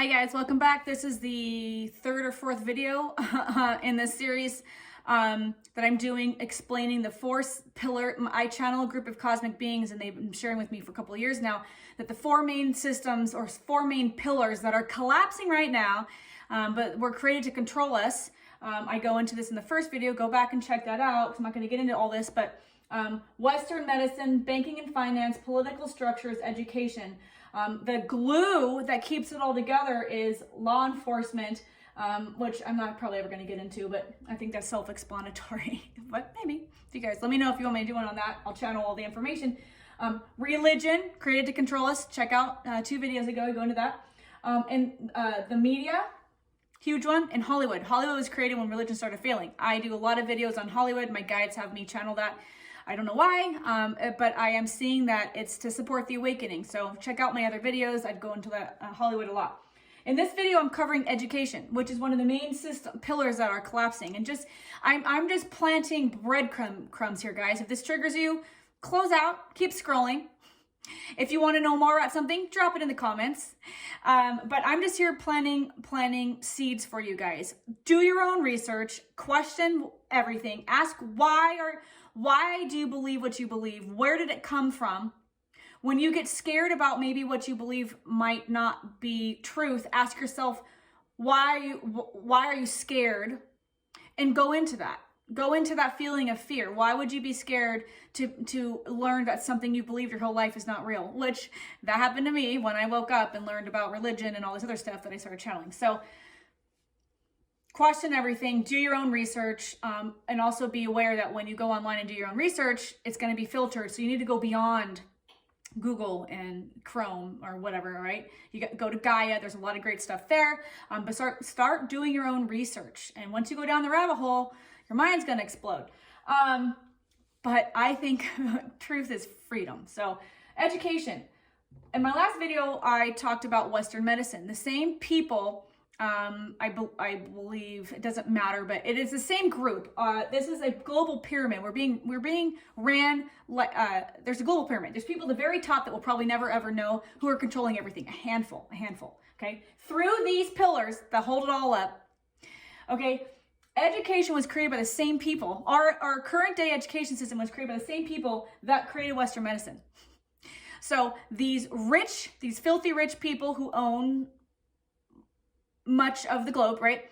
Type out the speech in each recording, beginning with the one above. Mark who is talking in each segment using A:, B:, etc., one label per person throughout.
A: Hi guys, welcome back. This is the third or fourth video in this series that I'm doing explaining the four pillar. I channel a group of cosmic beings and they've been sharing with me for a couple of years now that the four main systems or four main pillars that are collapsing right now, but were created to control us. I go into this in the first video, go back and check that out. I'm not going to get into all this, but Western medicine, banking and finance, political structures, education. The glue that keeps it all together is law enforcement, which I'm not probably ever going to get into, but I think that's self-explanatory. But maybe, if you guys let me know if you want me to do one on that, I'll channel all the information. Religion, created to control us. Check out 2 videos ago, I go into that. And the media, huge one, and Hollywood. Hollywood was created when religion started failing. I do a lot of videos on Hollywood. My guides have me channel that. I don't know why, but I am seeing that it's to support the awakening. So check out my other videos. I'd go into that Hollywood a lot. In this video, I'm covering education, which is one of the main pillars that are collapsing. And I'm just planting breadcrumbs here, guys. If this triggers you, close out, keep scrolling. If you want to know more about something, drop it in the comments. But I'm just here planting seeds for you guys. Do your own research, question everything, ask why do you believe what you believe? Where did it come from? When you get scared about maybe what you believe might not be truth, ask yourself, why are you scared? And go into that. Go into that feeling of fear. Why would you be scared to learn that something you believed your whole life is not real? Which, that happened to me when I woke up and learned about religion and all this other stuff that I started channeling. So, question everything, do your own research, and also be aware that when you go online and do your own research, it's going to be filtered. So you need to go beyond Google and Chrome or whatever, right? You go to Gaia. There's a lot of great stuff there, but start doing your own research. And once you go down the rabbit hole, your mind's going to explode. But I think truth is freedom. So education. In my last video, I talked about Western medicine. The same people, I believe, it doesn't matter, but it is the same group. This is a global pyramid. We're being ran like, there's a global pyramid. There's people at the very top that we'll probably never ever know who are controlling everything. A handful, okay? Through these pillars that hold it all up, okay? Education was created by the same people. Our current day education system was created by the same people that created Western medicine. So these filthy rich people who own much of the globe, right,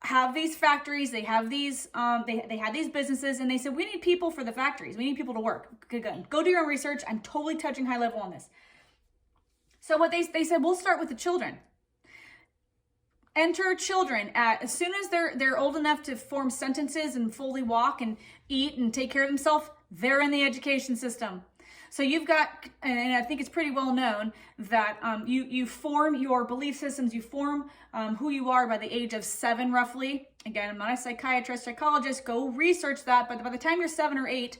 A: have these factories, they have these, they had these businesses, and they said, we need people for the factories. We need people to work. Good. Go do your own research. I'm totally touching high level on this. So what they said, we'll start with the children. Enter children as soon as they're old enough to form sentences and fully walk and eat and take care of themselves, they're in the education system. So you've got, and I think it's pretty well known that you form your belief systems, you form who you are by the age of 7 roughly. Again, I'm not a psychiatrist, psychologist, go research that, but by the time you're 7 or 8,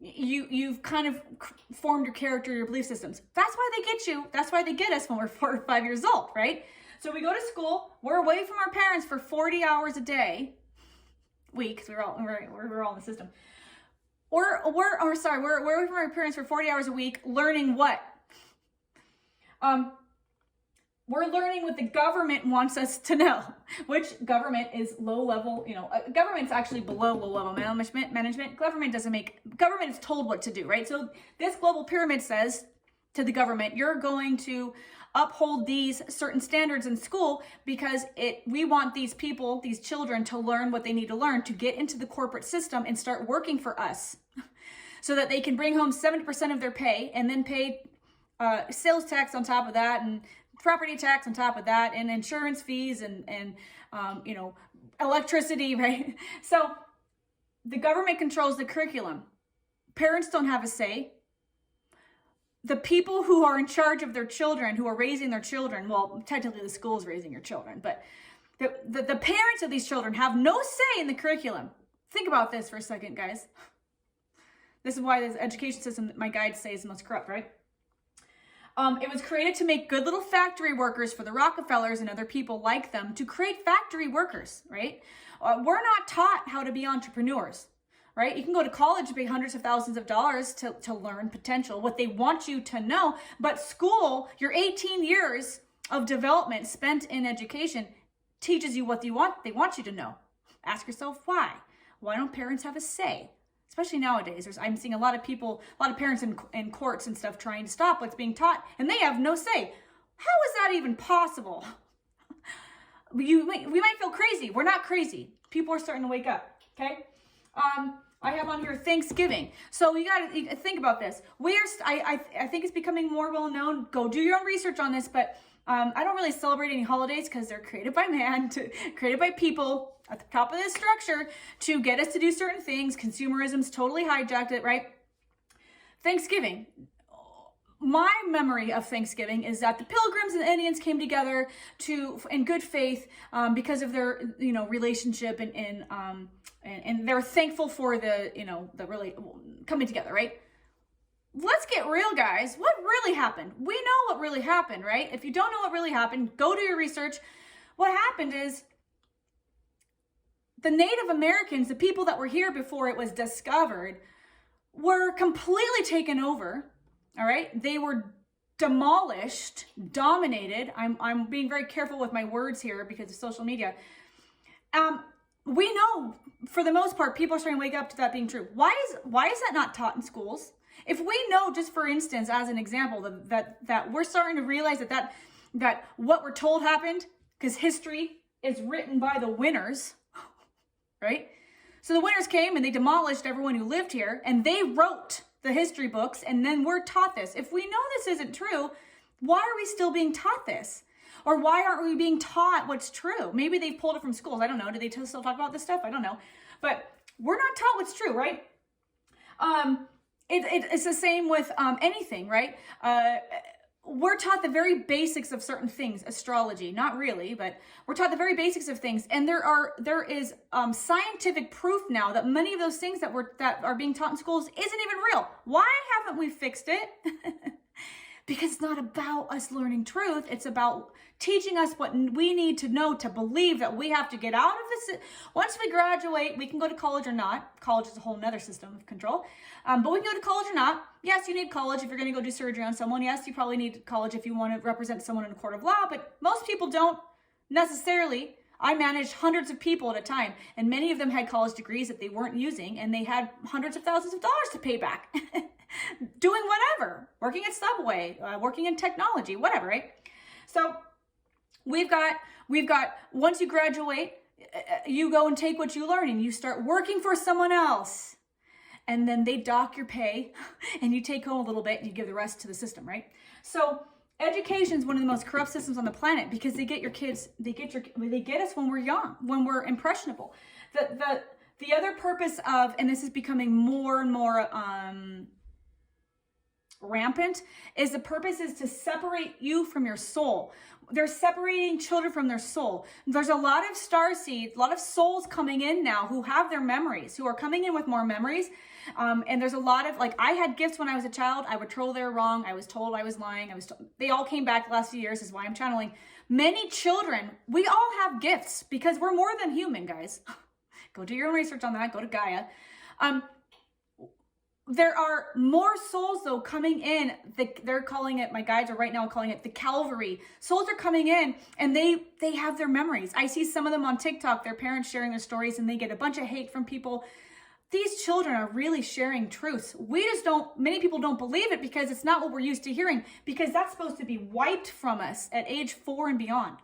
A: you've kind of formed your character, your belief systems. That's why they get you, that's why they get us when we're 4 or 5 years old, right? So we go to school, we're away from our parents for 40 hours a day, week, because we're all in the system. We're away from our parents for 40 hours a week, learning what? We're learning what the government wants us to know, which government is low level, government's actually below low level management. Government is told what to do, right? So this global pyramid says to the government, you're going to uphold these certain standards in school because we want these people, these children, to learn what they need to learn to get into the corporate system and start working for us so that they can bring home 70% of their pay and then pay sales tax on top of that and property tax on top of that and insurance fees and electricity, right? So the government controls the curriculum. Parents don't have a say. The people who are in charge of their children, who are raising their children, well, technically the school is raising your children, but the parents of these children have no say in the curriculum. Think about this for a second, guys. This is why this education system that my guides say is the most corrupt, right? It was created to make good little factory workers for the Rockefellers and other people like them to create factory workers, right? We're not taught how to be entrepreneurs. Right? You can go to college and pay hundreds of thousands of dollars to learn potential, what they want you to know. But school, your 18 years of development spent in education teaches you what they want you to know. Ask yourself why. Why don't parents have a say? Especially nowadays, I'm seeing a lot of parents in courts and stuff trying to stop what's being taught, and they have no say. How is that even possible? We might feel crazy. We're not crazy. People are starting to wake up, okay? I have on here Thanksgiving. So you got to think about this. I think it's becoming more well known. Go do your own research on this, but I don't really celebrate any holidays because they're created by man, created by people at the top of this structure to get us to do certain things. Consumerism's totally hijacked it, right? Thanksgiving. My memory of Thanksgiving is that the Pilgrims and the Indians came together in good faith because of their relationship and they're thankful for the really coming together, right? Let's get real, guys. What really happened? We know what really happened, right? If you don't know what really happened, go do your research. What happened is the Native Americans, the people that were here before it was discovered, were completely taken over. All right, they were demolished, dominated. I'm being very careful with my words here because of social media. We know, for the most part, people are starting to wake up to that being true. Why is that not taught in schools? If we know, just for instance, as an example, that we're starting to realize that what we're told happened, because history is written by the winners, right? So the winners came and they demolished everyone who lived here, and they wrote the history books, and then we're taught this. If we know this isn't true, why are we still being taught this? Or why aren't we being taught what's true? Maybe they pulled it from schools. I don't know. Do they still talk about this stuff? I don't know. But we're not taught what's true, right? It's the same with anything, right? We're taught the very basics of certain things, astrology, not really, but we're taught the very basics of things. And there is scientific proof now that many of those things that are being taught in schools isn't even real. Why haven't we fixed it? Because it's not about us learning truth. It's about teaching us what we need to know to believe that we have to get out of this. Once we graduate, we can go to college or not. College is a whole nother system of control. But we can go to college or not. Yes, you need college if you're going to go do surgery on someone. Yes, you probably need college if you want to represent someone in a court of law. But most people don't necessarily. I managed hundreds of people at a time, and many of them had college degrees that they weren't using, and they had hundreds of thousands of dollars to pay back. Doing whatever, working at Subway, working in technology, whatever, right? So we've got, once you graduate, you go and take what you learn and you start working for someone else. And then they dock your pay and you take home a little bit and you give the rest to the system, right? So education is one of the most corrupt systems on the planet because they get your kids, they get us when we're young, when we're impressionable. The other purpose of, and this is becoming more and more rampant, is the purpose is to separate you from your soul. They're separating children from their soul. There's a lot of starseeds, a lot of souls coming in now who have their memories, who are coming in with more memories. And there's a lot of, like, I had gifts when I was a child. I was told they were wrong. I was told I was lying. They all came back the last few years. This is why I'm channeling. Many children, we all have gifts because we're more than human, guys. Go do your own research on that. Go to Gaia. There are more souls, though, coming in. They're calling it, my guides are right now calling it the Calvary. Souls are coming in, and they have their memories. I see some of them on TikTok, their parents sharing their stories, and they get a bunch of hate from people. These children are really sharing truths. Many people don't believe it because it's not what we're used to hearing, because that's supposed to be wiped from us at age 4 and beyond,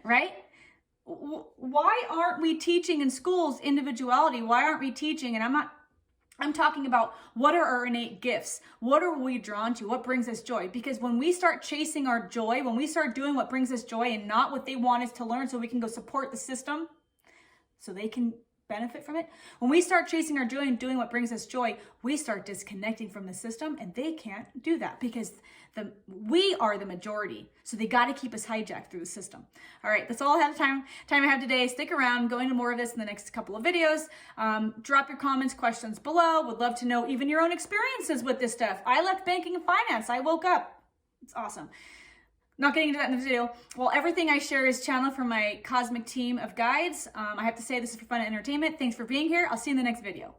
A: right? Why aren't we teaching in schools individuality? Why aren't we teaching, and I'm talking about what are our innate gifts? What are we drawn to? What brings us joy? Because when we start chasing our joy, when we start doing what brings us joy and not what they want us to learn so we can go support the system so they can benefit from it. When we start chasing our joy and doing what brings us joy, we start disconnecting from the system, and they can't do that because we are the majority. So they got to keep us hijacked through the system. All right, that's all I have time I have today. Stick around, go into more of this in the next couple of videos. Drop your comments, questions below. Would love to know even your own experiences with this stuff. I left banking and finance. I woke up. It's awesome. Not getting into that in the video. Well, everything I share is channeled from my cosmic team of guides. I have to say this is for fun and entertainment. Thanks for being here. I'll see you in the next video.